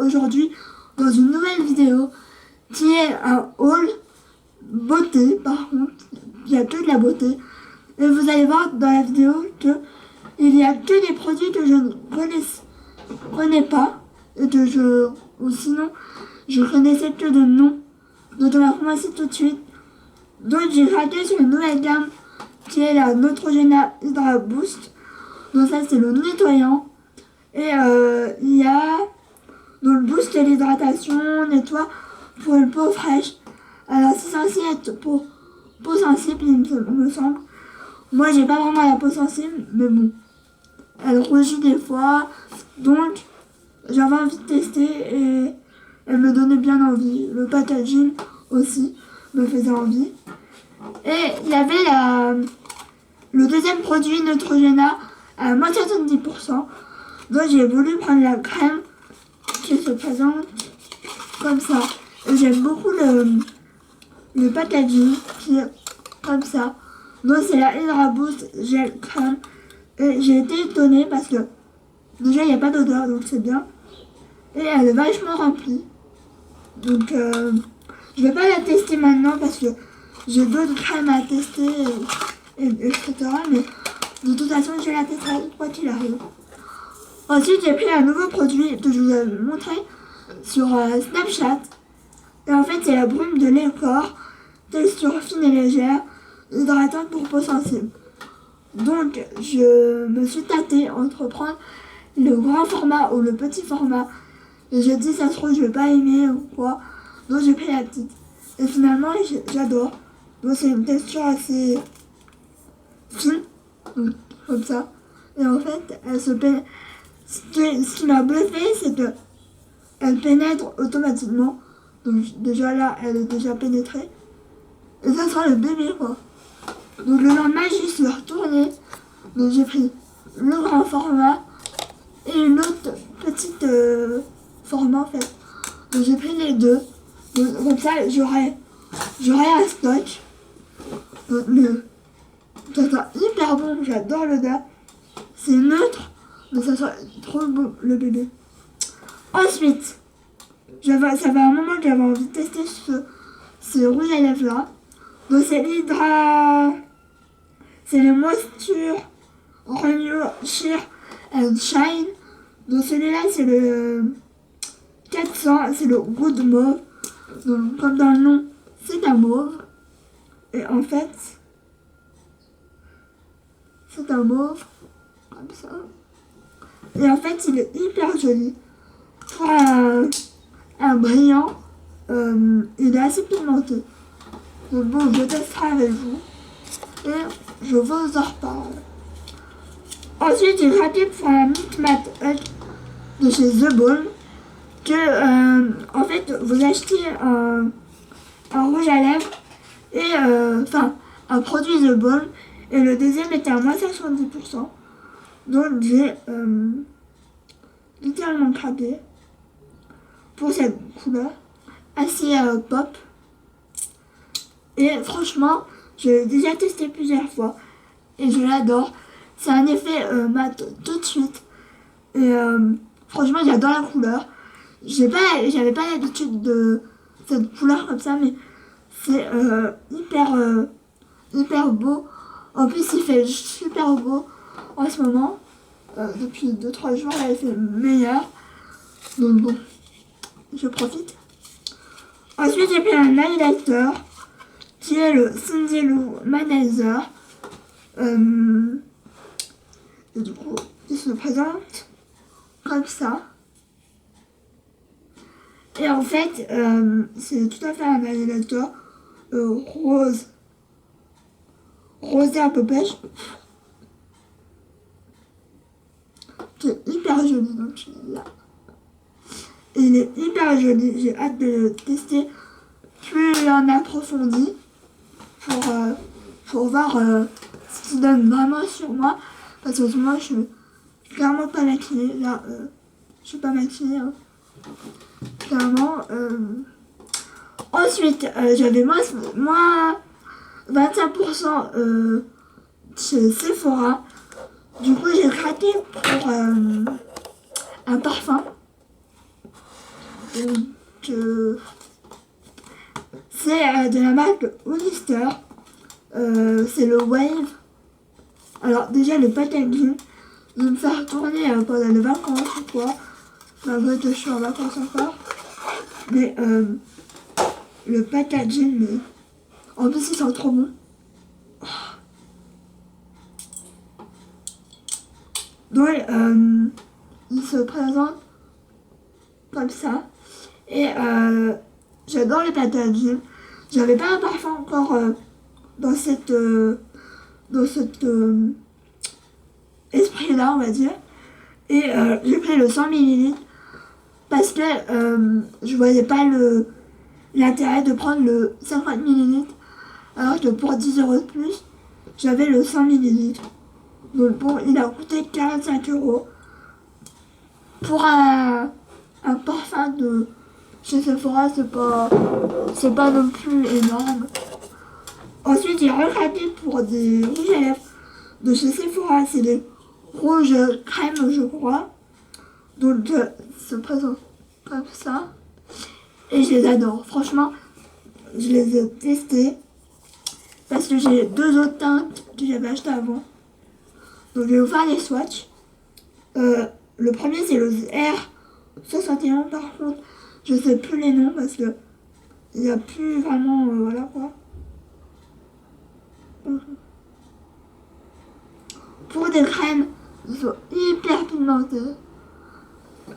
aujourd'hui dans une nouvelle vidéo qui est un haul beauté. Par contre, il n'y a que de la beauté. Et vous allez voir dans la vidéo que il n'y a que des produits que je ne connais pas et que ou sinon je connaissais que de nom. Donc on va commencer tout de suite. Donc j'ai craqué sur une nouvelle gamme qui est la Neutrogena Hydra Boost. Donc ça c'est le nettoyant. Et il y a donc boost l'hydratation, nettoie pour une peau fraîche. Alors c'est censé être pour peau sensible il me semble. Moi j'ai pas vraiment la peau sensible mais bon. Elle rougit des fois. Donc j'avais envie de tester et elle me donnait bien envie. Le packaging aussi me faisait envie. Et il y avait le deuxième produit Neutrogena à moins 70%. Donc j'ai voulu prendre la crème qui se présente comme ça. Et j'aime beaucoup le packaging qui est comme ça. Donc c'est la Hydra Boost Gel Crème. Et j'ai été étonnée parce que déjà il n'y a pas d'odeur donc c'est bien. Et elle est vachement remplie. Donc je vais pas la tester maintenant parce que j'ai d'autres crèmes à tester etc. Mais de toute façon je la testerai quoi qu'il arrive. Ensuite j'ai pris un nouveau produit que je vous ai montré sur Snapchat. Et en fait c'est la brume de Lécor. Texture fine et légère. Hydratante pour peau sensible. Donc je me suis tâtée entre prendre le grand format ou le petit format. Et j'ai dit ça se trouve je vais pas aimer ou quoi. Donc j'ai pris la petite. Et finalement j'adore. Donc c'est une texture assez fine. Donc, comme ça. Et en fait elle se pénètre. Ce qui m'a bluffé c'est que elle pénètre automatiquement. Donc déjà là elle est déjà pénétrée. Et ça sera le bébé quoi. Donc le lendemain j'y suis retournée. Donc j'ai pris le grand format et l'autre petite format en fait. Donc j'ai pris les deux. Donc, comme ça j'aurai un stock. Donc ça sera hyper bon, j'adore l'odeur. C'est neutre, mais ça sera trop bon le bébé. Ensuite, ça fait un moment que j'avais envie de tester ce rouge à lèvres là. Donc c'est c'est le Moisture Renew Sheer and Shine. Donc celui-là c'est le 400, c'est le Good Mauve. Donc comme dans le nom, c'est un mauve. Et en fait, c'est un mauve comme ça. Et en fait, il est hyper joli. Pour un brillant, il est assez pigmenté. Donc bon, je testerai avec vous. Et je vous en reparle. Ensuite, j'ai craqué pour un Meet Matte Hulk de chez The Balm. Que, en fait, vous achetez un rouge à lèvres et, un produit The Balm. Et le deuxième était à moins 70%. Donc, j'ai littéralement craqué pour cette couleur assez pop. Et franchement, je l'ai déjà testé plusieurs fois et je l'adore. C'est un effet mat tout de suite. Et franchement, j'adore la couleur. J'avais pas l'habitude de cette couleur comme ça, mais c'est hyper beau. En plus, il fait super beau en ce moment. Depuis 2-3 jours, là, il fait meilleur. Donc bon, je profite. Ensuite, j'ai pris un highlighter qui est le Cindy Lou Manizer. Et du coup, il se présente comme ça. Et en fait, c'est tout à fait un highlighter rose et un peu pêche. C'est hyper joli, donc là. Il est hyper joli, j'ai hâte de le tester plus en approfondi pour voir ce qu'il donne vraiment sur moi. Parce que moi je suis clairement pas maquillée, là je suis pas maquillée hein. Clairement. Ensuite j'avais moins 25% chez Sephora. Du coup j'ai craqué pour un parfum Donc, c'est de la marque Hollister. C'est le Wave. Alors déjà le packaging, je vais me faire tourner pendant les vacances ou quoi. Malgré que je suis en vacances encore. Mais le packaging, mais... en plus il sent trop bon. Donc il se présente comme ça. Et j'adore le packaging. J'avais pas un parfum encore dans cette esprit là, on va dire. Et j'ai pris le 100 ml parce que je voyais pas l'intérêt de prendre le 50 ml alors que pour 10 € de plus j'avais le 100 ml. Donc bon, il a coûté 45 € pour un parfum de chez Sephora. C'est pas non plus énorme. Ensuite j'ai regardé pour des rouges à lèvres de chez Sephora. C'est des rouges crème, je crois. Donc se présente comme ça. Et je les adore. Franchement, je les ai testés. Parce que j'ai 2 autres teintes que j'avais achetées avant. Donc je vais vous faire les swatchs. Le premier c'est le R61. Par contre, je sais plus les noms parce que il n'y a plus vraiment... voilà quoi. Pour des crèmes, ils sont hyper pigmentés.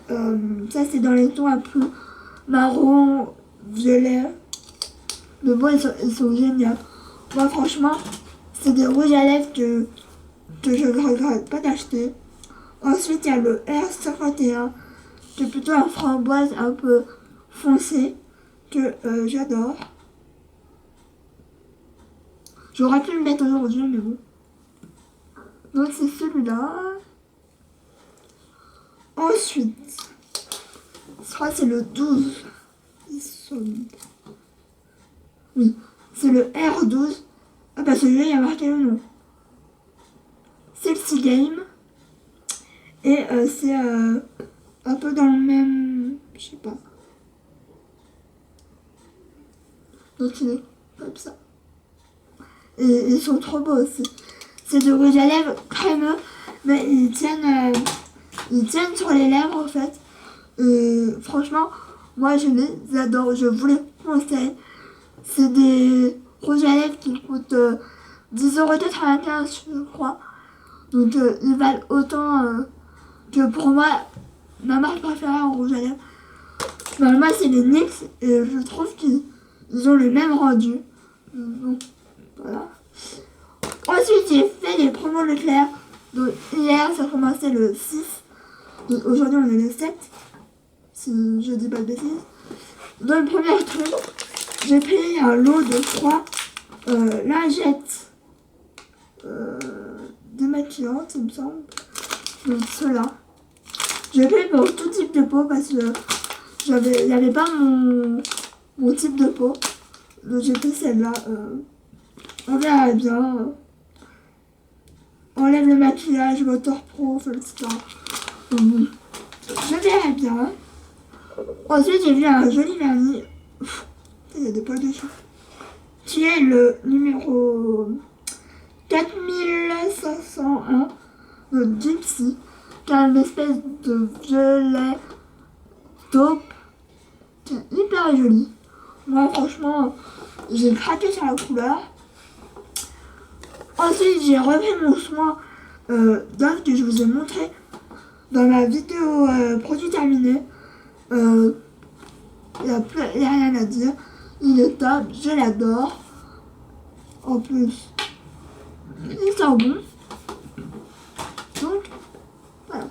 Ça c'est dans les tons un peu marron, violet. Mais bon, ils sont géniaux. Moi franchement, c'est des rouges à lèvres que je ne regrette pas d'acheter. Ensuite il y a le R51 qui est plutôt un framboise un peu foncé que j'adore. J'aurais pu le mettre aujourd'hui mais bon. Donc c'est celui-là. Ensuite, je crois que c'est le 12. Oui, c'est le R12. Ah bah celui-là il y a marqué le nom. Sexy Game. Et c'est un peu dans le même... je sais pas. Donc il est comme ça. Et ils sont trop beaux aussi. C'est de rouge à lèvres crémeux, mais ils tiennent sur les lèvres en fait. Franchement, moi je les adore, je vous les conseille. C'est des rouges à lèvres qui coûtent 10,95 € je crois. Donc ils valent autant que pour moi, ma marque préférée en rouge à lèvres. Ben, moi c'est les NYX et je trouve qu'ils ont le même rendu. Donc voilà. Ensuite j'ai fait les promos Leclerc. Donc hier ça commençait le 6. Donc aujourd'hui on est le 7. Si je dis pas de bêtises. Dans le premier truc, j'ai pris un lot de 3 lingettes démaquillantes, il me semble. Donc ceux-là. J'ai pris pour tout type de peau parce que il n'y avait pas mon type de peau. Donc j'ai pris celle-là. On verra bien. Enlève le maquillage, waterproof, etc. Donc, je verrai bien. Ensuite, j'ai vu un joli vernis. Il y a des poils dessus. Qui est le numéro 4501 de Gypsy. Qui a une espèce de violet taupe. Qui est hyper joli. Moi, franchement, j'ai craqué sur la couleur. Ensuite, j'ai repris mon soin d'œuf que je vous ai montré dans ma vidéo produit terminé. Il n'y a rien à dire. Il est top, je l'adore. En plus, il sent bon. Donc, voilà.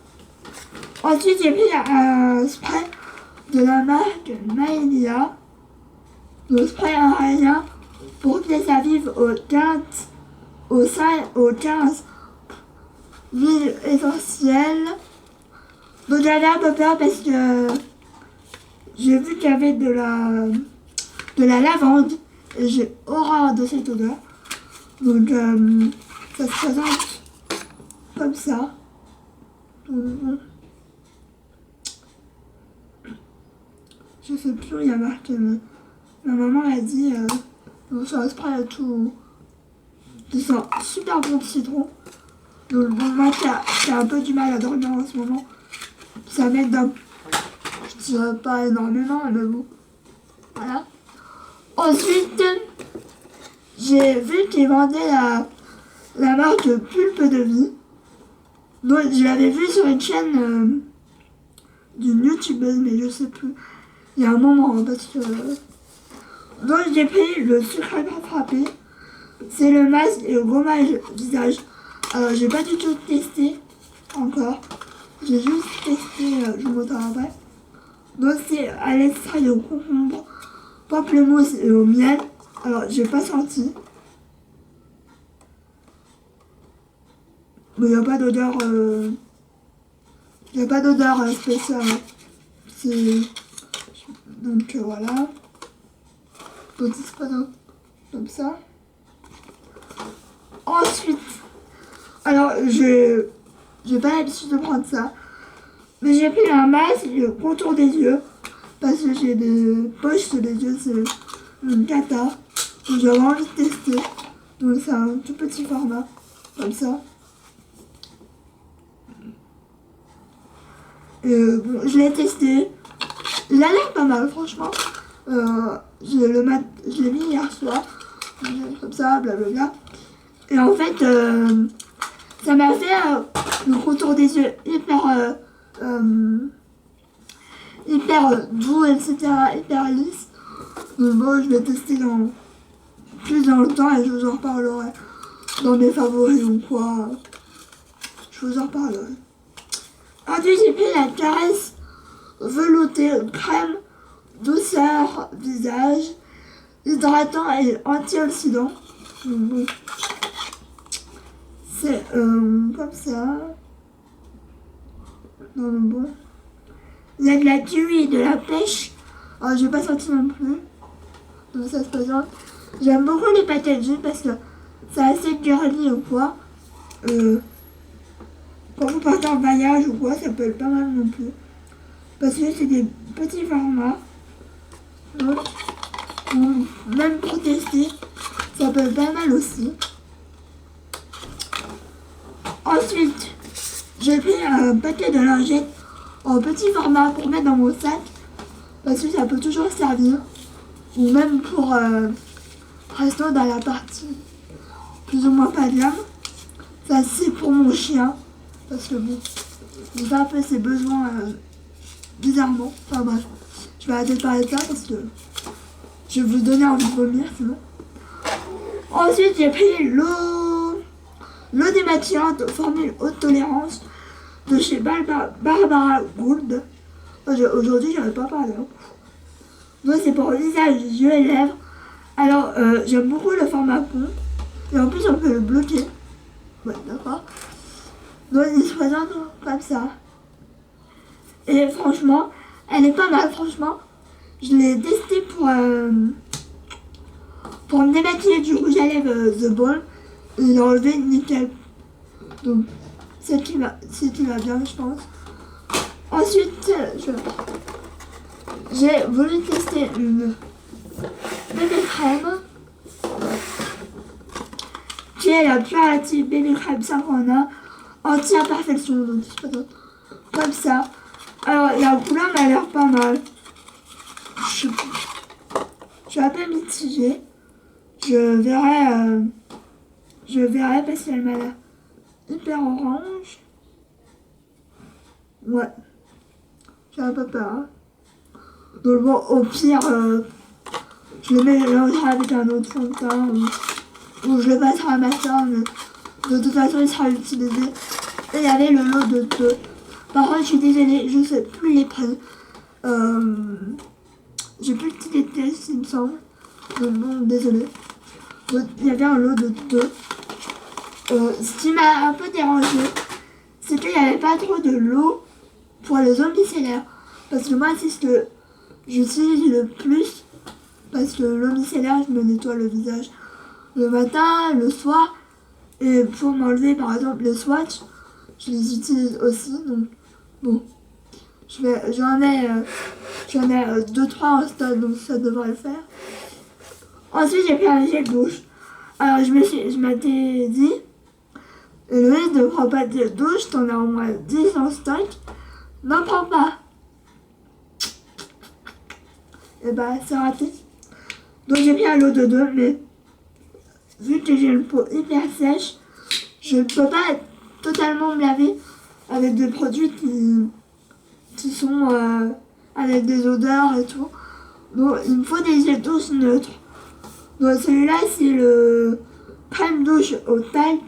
Ensuite, j'ai pris un spray de la marque Maelia. Le spray aérien pour que ça vive au 15 huiles essentielles. Donc j'avais un peu peur parce que j'ai vu qu'il y avait de la lavande et j'ai horreur de cette odeur. Donc ça se présente comme ça. Je sais plus, il y a marqué, mais ma maman a dit sur un spray et tout. Ça sent super bon citron. Donc bon, moi qui a un peu du mal à dormir en ce moment, ça m'aide un peu. Je dirais pas énormément, mais bon. Voilà. Ensuite, j'ai vu qu'ils vendaient la marque Pulpe de Vie. Donc je l'avais vu sur une chaîne d'une youtubeuse, mais je sais plus. Il y a un moment, hein, parce que... donc j'ai pris le secret pas frappé. C'est le masque et le gommage visage. Alors j'ai pas du tout testé encore. J'ai juste testé, je vous montre après. Donc c'est à l'extrait de concombre, pamplemousse et au miel. Alors j'ai pas senti. Mais il n'y a pas d'odeur. Il n'y a pas d'odeur spéciale. C'est. Donc voilà. Petit spray comme ça. Ensuite. Alors j'ai pas l'habitude de prendre ça. Mais j'ai pris un masque et le contour des yeux. Parce que j'ai des poches sur les yeux, c'est une cata. Donc j'avais envie de tester. Donc c'est un tout petit format. Comme ça. Bon, je l'ai testé. Il a l'air pas mal, franchement. Je l'ai mis hier soir. Comme ça, blablabla. Et en fait, ça m'a fait le contour des yeux hyper doux, etc. Hyper lisse. Donc bon, je vais tester plus dans le temps et je vous en reparlerai dans mes favoris ou quoi. Je vous en reparlerai. Ensuite, j'ai pris la caresse veloutée crème douceur visage hydratant et antioxydant. Bon. C'est comme ça. Non, bon. Il y a de la kiwi et de la pêche. Alors, j'ai pas senti non plus. Donc ça se présente. J'aime beaucoup les packaging parce que c'est assez girly ou quoi. Quand vous partez en voyage ou quoi, ça peut être pas mal non plus. Parce que c'est des petits formats. Donc, même pour tester, ça peut être pas mal aussi. Ensuite, j'ai pris un paquet de lingettes en petit format pour mettre dans mon sac. Parce que ça peut toujours servir. Ou même pour rester dans la partie plus ou moins pas de l'âme. Ça c'est pour mon chien. Parce que bon, il fait un peu ses besoins bizarrement. Enfin bref, je vais arrêter de parler de ça parce que je vais vous donner envie de vomir sinon. Ensuite, j'ai pris l'eau démaquillante formule haute tolérance de chez Barbara Gould. Aujourd'hui, j'en ai pas parlé. Hein. Donc, c'est pour le visage, les yeux et les lèvres. Alors, j'aime beaucoup le format pont. Et en plus, on peut le bloquer. Ouais, d'accord. Donc, il se présente comme ça. Et franchement, elle est pas mal, franchement. Je l'ai testé pour me démaquiller du rouge à lèvres The Ball. Et il a enlevé nickel. Donc, c'est qui va bien, je pense. Ensuite, j'ai voulu tester une bébé crème. Qui est la Purity Bébé Crème 5 en 1 anti-imperfection. Donc, c'est pas comme ça. Alors, la couleur m'a l'air pas mal. Je suis un peu mitigée. Je verrai parce qu'elle m'a l'air hyper orange. Ouais. J'ai un peu peur. Hein. Donc bon, au pire, je le mélangerai avec un autre fond de teint ou je le passerai à ma soeur, mais de toute façon, il sera utilisé. Et il y avait le lot de 2. Par contre, je suis désolée, je sais plus les prix. J'ai plus le petit test, il me semble. Donc bon, désolée. Donc, il y avait un lot de 2. Ce qui m'a un peu dérangé, c'est qu'il n'y avait pas trop de l'eau pour les eaux micellaires. Parce que moi, c'est ce que j'utilise le plus. Parce que l'eau micellaire, je me nettoie le visage le matin, le soir. Et pour m'enlever, par exemple, les swatchs, je les utilise aussi. Donc, bon, j'en ai J'en ai 2-3 en stock, donc ça devrait le faire. Ensuite, j'ai pris un gel douche. Alors, je m'étais dit, Héloïse, ne prends pas de gel douche, t'en as au moins 10 en stock. N'en prends pas. Et bah, c'est raté. Donc, j'ai pris un lot de 2, mais vu que j'ai une peau hyper sèche, je ne peux pas totalement me laver avec des produits qui sont avec des odeurs et tout. Donc, il me faut des gels douche neutres. Donc, celui-là, c'est le crème douche au talc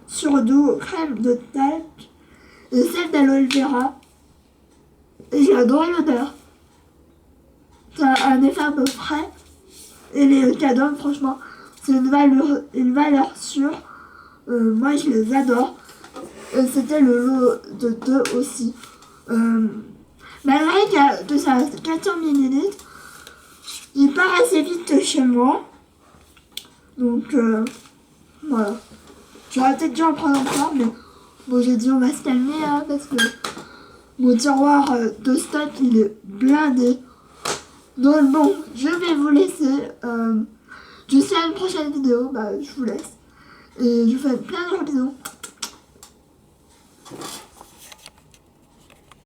surdou, crème de talc et celle d'aloe vera. Et j'adore l'odeur. Ça a un effet un peu frais. Et les cadeaux, franchement, c'est une valeur sûre. Moi, je les adore. Et c'était le lot de 2 aussi. Malgré que ça reste 400 ml, il part assez vite chez moi. Donc, voilà. J'aurais peut-être dû en prendre encore, mais bon, j'ai dit on va se calmer hein, parce que mon tiroir de stock il est blindé. Donc bon, je vais vous laisser. Jusqu'à une prochaine vidéo, bah je vous laisse. Et je vous fais plein de gros bisous.